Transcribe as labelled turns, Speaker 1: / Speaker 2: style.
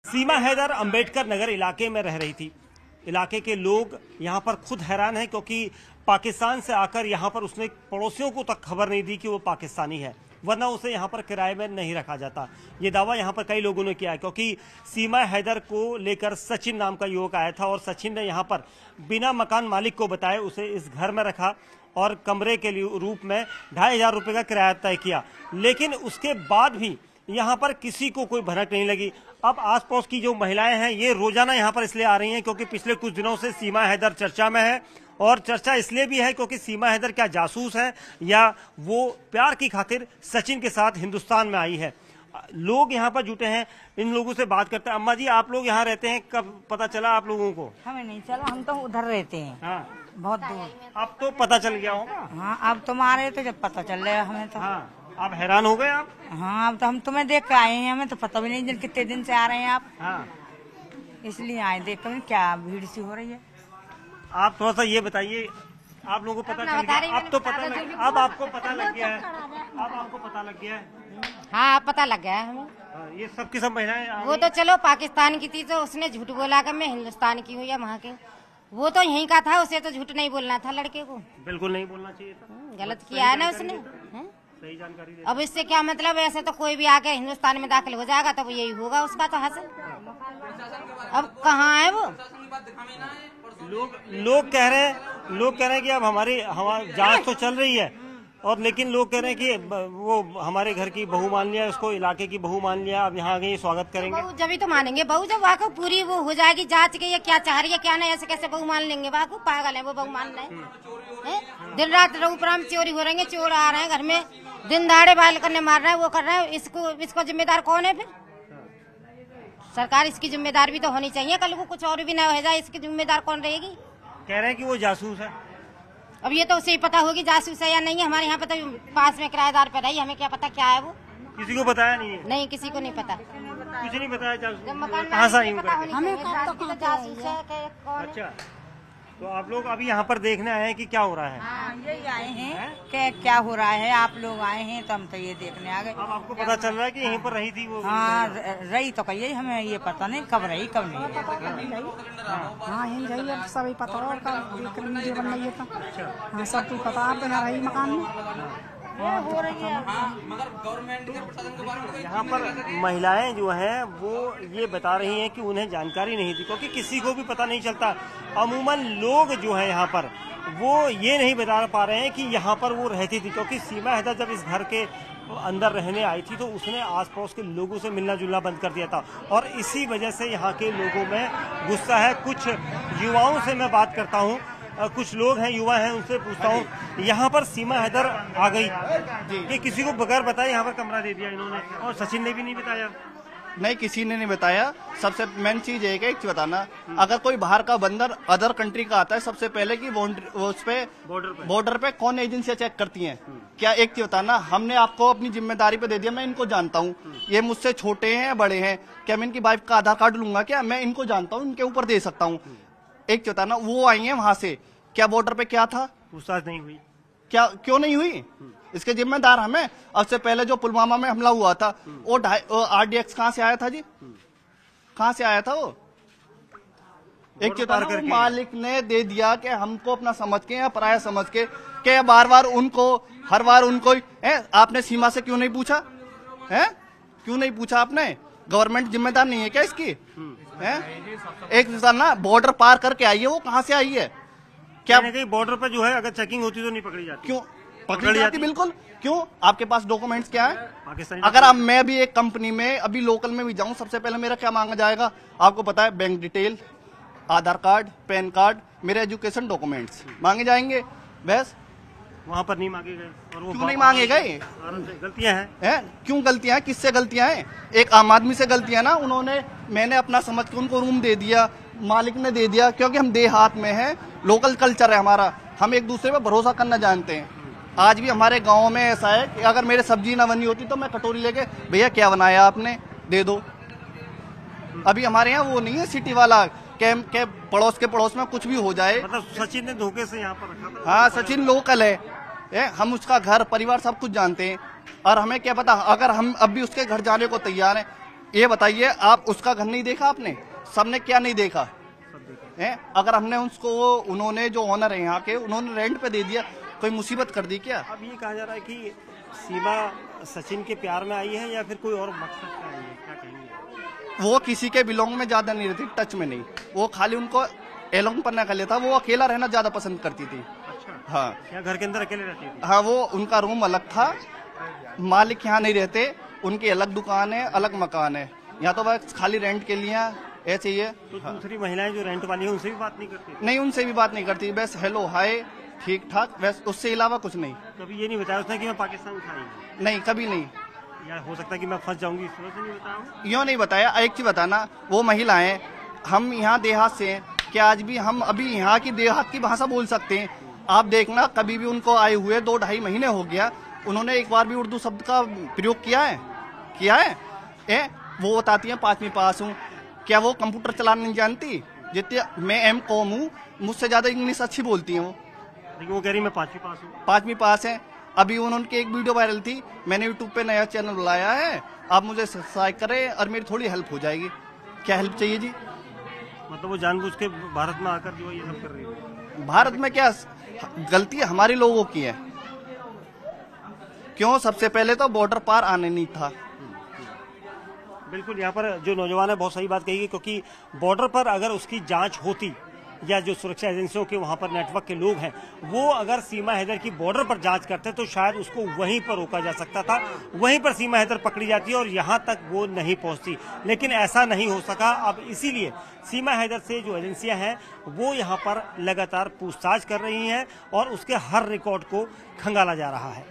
Speaker 1: सीमा हैदर अंबेडकर नगर इलाके में रह रही थी। इलाके के लोग यहाँ पर खुद हैरान हैं क्योंकि पाकिस्तान से आकर यहाँ पर उसने पड़ोसियों को तक खबर नहीं दी कि वो पाकिस्तानी है, वरना उसे यहाँ पर किराए में नहीं रखा जाता। ये दावा यहाँ पर कई लोगों ने किया है क्योंकि सीमा हैदर को लेकर सचिन नाम का युवक आया था और सचिन ने यहाँ पर बिना मकान मालिक को बताए उसे इस घर में रखा और कमरे के रूप में 2500 रुपये का किराया तय किया। लेकिन उसके बाद भी यहाँ पर किसी को कोई भनक नहीं लगी। अब आसपास की जो महिलाएं हैं ये रोजाना यहाँ पर इसलिए आ रही हैं क्योंकि पिछले कुछ दिनों से सीमा हैदर चर्चा में है, और चर्चा इसलिए भी है क्योंकि सीमा हैदर क्या जासूस है या वो प्यार की खातिर सचिन के साथ हिंदुस्तान में आई है। लोग यहाँ पर जुटे हैं, इन लोगों से बात करते हैं। अम्मा जी, आप लोग यहाँ रहते हैं, कब पता चला आप लोगों को?
Speaker 2: हमें नहीं चला, हम तो उधर रहते हैं।
Speaker 1: हाँ,
Speaker 2: बहुत दूर।
Speaker 1: अब तो पता चल गया होगा।
Speaker 2: हाँ, अब तुम्हारे तो जब पता चल रहा है हमें तो।
Speaker 1: हाँ, आप हैरान हो गए आप?
Speaker 2: हाँ, अब तो हम तुम्हें देख के आए हैं, हमें तो पता भी नहीं कितने दिन से आ रहे हैं आप।
Speaker 1: हाँ,
Speaker 2: इसलिए आए देख कर, क्या भीड़ सी हो रही है।
Speaker 1: आप थोड़ा सा ये बताइए, आप लोगों को पता चल गया? अब तो पता लग, अब आपको पता लग गया है, अब आपको पता लग गया है।
Speaker 3: हाँ, पता लग गया है हमें।
Speaker 1: ये सब की सब महिलाएं
Speaker 3: वो तो चलो पाकिस्तान की थी तो उसने झूठ बोला कि मैं हिंदुस्तान की हूँ या वहाँ के। वो तो यहीं का था, उसे तो झूठ नहीं बोलना था लड़के को।
Speaker 1: बिल्कुल नहीं बोलना चाहिए था।
Speaker 3: गलत किया है ना उसने।
Speaker 1: सही जानकारी दे।
Speaker 3: अब इससे क्या मतलब, ऐसे तो कोई भी आके हिंदुस्तान में दाखिल हो जाएगा तो यही होगा उसका तो हासिल। अब कहाँ है वो?
Speaker 1: लोग कह रहे हैं कि अब हमारी जांच तो चल रही है, और लेकिन लोग कह रहे हैं कि वो हमारे घर की बहू मान लिया, उसको इलाके की बहू मान लिया, अब यहाँ आ गई स्वागत करेंगे।
Speaker 3: बहू जब ही तो मानेंगे, बहू जब वहाँ को पूरी वो हो जाएगी जांच के ये क्या चाह रही है क्या नहीं, ऐसे कैसे बहू मान लेंगे? वहाँ को पागल है वो, बहू मान रहे। दिन रात रघुपुराम चोरी हो रही है, चोर आ रहे हैं घर में, दिन दहाड़े बाल करने मार रहे हैं, वो कर रहे हैं। इसको जिम्मेदार कौन है? फिर सरकार इसकी जिम्मेदार भी तो होनी चाहिए। कल को कुछ और भी ना हो जाए, इसकी जिम्मेदार कौन रहेगी?
Speaker 1: कह रहे हैं कि वो जासूस है।
Speaker 3: अब ये तो उसे ही पता होगी जासूस है या नहीं है। हमारे यहाँ पे तो पास में किराएदार पे रही, हमें क्या पता क्या है वो।
Speaker 1: किसी को बताया नहीं है?
Speaker 3: नहीं, किसी को नहीं पता,
Speaker 1: कुछ नहीं बताया जासूस।
Speaker 3: मकान
Speaker 1: कहाँ से आई
Speaker 3: हमें जासूस है कौन।
Speaker 1: अच्छा, तो आप लोग अभी यहाँ पर देखने आए हैं कि क्या हो रहा है?
Speaker 2: हाँ, यही आए हैं कि क्या हो रहा है। आप लोग आए हैं तो हम तो ये देखने आ गए।
Speaker 1: अब आपको पता चल रहा है कि यहीं पर रही थी वो?
Speaker 2: हाँ, रही तो कही, हमें ये पता नहीं कब रही कब नहीं।
Speaker 4: हाँ, यही रही है, सभी पता और वीडियो बन रही है तो। हाँ, सब कुछ पता। आप यहाँ रही मकान में
Speaker 2: हो रही है।
Speaker 1: यहाँ पर महिलाएं जो हैं वो ये बता रही हैं कि उन्हें जानकारी नहीं थी क्योंकि किसी को भी पता नहीं चलता। अमूमन लोग जो है यहाँ पर वो ये नहीं बता पा रहे हैं कि यहाँ पर वो रहती थी, क्योंकि सीमा हैदर जब इस घर के अंदर रहने आई थी तो उसने आसपास के लोगों से मिलना जुलना बंद कर दिया था, और इसी वजह से यहाँ के लोगों में गुस्सा है। कुछ युवाओं से मैं बात करता हूँ, कुछ लोग हैं, युवा हैं, उनसे पूछता हूँ। यहाँ पर सीमा हैदर आ गई कि किसी को बगैर बताए यहाँ पर कमरा दे दिया इन्होंने, और सचिन ने भी नहीं बताया।
Speaker 5: नहीं, किसी ने नहीं बताया। सबसे मेन चीज है कि एक चीज बताना, अगर कोई बाहर का बंदर अदर कंट्री का आता है, सबसे पहले की उस पे बॉर्डर पे कौन एजेंसियां चेक करती हैं? क्या एक चीज बताना, हमने आपको अपनी जिम्मेदारी पे दे दिया। मैं इनको जानता हूँ, ये मुझसे छोटे हैं बड़े हैं, क्या मैं इनकी वाइफ का आधार कार्ड लूंगा? क्या मैं इनको जानता हूँ, इनके ऊपर दे सकता हूँ? एक चीज बताना, वो आई है वहां से, क्या बॉर्डर पे क्या था?
Speaker 1: पूछताछ नहीं हुई।
Speaker 5: क्या क्यों नहीं हुई? इसके जिम्मेदार हमें। अब से पहले जो पुलवामा में हमला हुआ था, वो RDX कहाँ से आया था जी? कहाँ से आया था वो? एक चेतावनी मालिक ने दे दिया कि हमको अपना समझ के या पराया समझ के, क्या बार बार उनको, हर बार उनको आपने सीमा से क्यों नहीं पूछा है? क्यों नहीं पूछा आपने? गवर्नमेंट जिम्मेदार नहीं है क्या इसकी? है एक ना, बॉर्डर पार करके आई है, वो कहाँ से आई है? क्या
Speaker 1: बॉर्डर पर जो है अगर चेकिंग होती तो नहीं पकड़ी जाती?
Speaker 5: क्यों पकड़ी जाती? बिल्कुल। क्यों? आपके पास डॉक्यूमेंट्स क्या है?
Speaker 1: पाकिस्तानी।
Speaker 5: अगर अब मैं भी एक कंपनी में अभी लोकल में भी जाऊं, सबसे पहले मेरा क्या मांगा जाएगा? आपको पता है, बैंक डिटेल, आधार कार्ड, पैन कार्ड, मेरे एजुकेशन डॉक्यूमेंट्स मांगे जाएंगे। बस
Speaker 1: वहाँ पर नहीं मांगे गए। और वो
Speaker 5: क्यों नहीं मांगे गए?
Speaker 1: गलतियां हैं।
Speaker 5: क्यों गलतियां हैं? किससे गलतियां हैं? एक आम आदमी से गलतियां ना। मैंने अपना समझ के उनको रूम दे दिया, मालिक ने दे दिया, क्योंकि हम देहात में हैं, लोकल कल्चर है हमारा, हम एक दूसरे पे भरोसा करना जानते हैं। आज भी हमारे गांव में ऐसा है कि अगर मेरे सब्जी ना बनी होती तो मैं कटोरी लेके, भैया क्या बनाया आपने, दे दो। अभी हमारे यहाँ वो नहीं है सिटी वाला के पड़ोस में कुछ भी हो जाए।
Speaker 1: मतलब सचिन ने धोखे से यहाँ पर रखा था।
Speaker 5: हाँ, सचिन लोकल है, हम उसका घर परिवार सब कुछ जानते हैं, और हमें क्या पता, अगर हम अब भी उसके घर जाने को तैयार हैं। ये बताइए, आप उसका घर नहीं देखा आपने? सबने क्या नहीं देखा है? अगर हमने उसको, उन्होंने जो ऑनर है यहाँ के, उन्होंने रेंट पे दे दिया, कोई मुसीबत कर दी क्या?
Speaker 1: अब ये कहा जा रहा है कि सीमा सचिन के प्यार में आई है या फिर कोई और मकसद से आई है, क्या कहेंगे?
Speaker 5: वो किसी के बिलोंग में ज्यादा नहीं रहती, टच में नहीं, वो खाली उनको एलोंग पन्ना कर लेता, वो अकेला रहना ज्यादा पसंद करती थी।
Speaker 1: अच्छा।
Speaker 5: हाँ,
Speaker 1: या घर के अंदर अकेले रहती थी?
Speaker 5: हाँ, वो उनका रूम अलग था, मालिक यहाँ नहीं रहते, उनकी अलग दुकान है, अलग मकान है, यहाँ तो बस खाली रेंट के लिए ऐसे ही है।
Speaker 1: तो दूसरी महिलाएं जो रेंट वाली है उनसे भी बात नहीं करती?
Speaker 5: नहीं, उनसे भी बात नहीं करती, बस हेलो हाय ठीक ठाक, बस उससे अलावा कुछ नहीं।
Speaker 1: कभी ये नहीं बताया उसने कि मैं पाकिस्तान से आई हूँ?
Speaker 5: नहीं, कभी नहीं।
Speaker 1: या हो सकता है कि मैं फंस जाऊंगी, इस वजह से नहीं बताया?
Speaker 5: यूँ नहीं बताया। एक चीज बताना, वो महिलाएं, हम यहाँ देहात से हैं, क्या आज भी हम अभी यहाँ की देहात की भाषा बोल सकते हैं? आप देखना, कभी भी उनको आए हुए 2-2.5 महीने हो गया, उन्होंने एक बार भी उर्दू शब्द का प्रयोग किया है? किया है? वो बताती है 5वीं पास हूँ, क्या वो कंप्यूटर चलाना नहीं जानती? जितने मैं M.Com हूँ, मुझसे ज्यादा इंग्लिश अच्छी बोलती हूँ।
Speaker 1: लेकिन वो कह रही मैं 5वीं पास हूँ।
Speaker 5: 5वीं पास है। अभी उन्होंने एक वीडियो वायरल थी, मैंने यूट्यूब पे नया चैनल बुलाया है, आप मुझे सब्सक्राइब करें और मेरी थोड़ी हेल्प हो जाएगी। क्या हेल्प चाहिए जी?
Speaker 1: मतलब वो जानबूझ के भारत में आकर जो ये सब कर रही है?
Speaker 5: भारत में क्या गलती हमारे लोगों की है? क्यों? सबसे पहले तो बॉर्डर पार आने नहीं था।
Speaker 1: बिल्कुल, यहाँ पर जो नौजवान है बहुत सही बात कही, क्योंकि बॉर्डर पर अगर उसकी जांच होती, या जो सुरक्षा एजेंसियों के वहां पर नेटवर्क के लोग हैं वो अगर सीमा हैदर की बॉर्डर पर जांच करते तो शायद उसको वहीं पर रोका जा सकता था, वहीं पर सीमा हैदर पकड़ी जाती और यहां तक वो नहीं पहुंचती। लेकिन ऐसा नहीं हो सका। अब इसीलिए सीमा हैदर से जो एजेंसियां हैं वो यहां पर लगातार पूछताछ कर रही हैं और उसके हर रिकॉर्ड को खंगाला जा रहा है।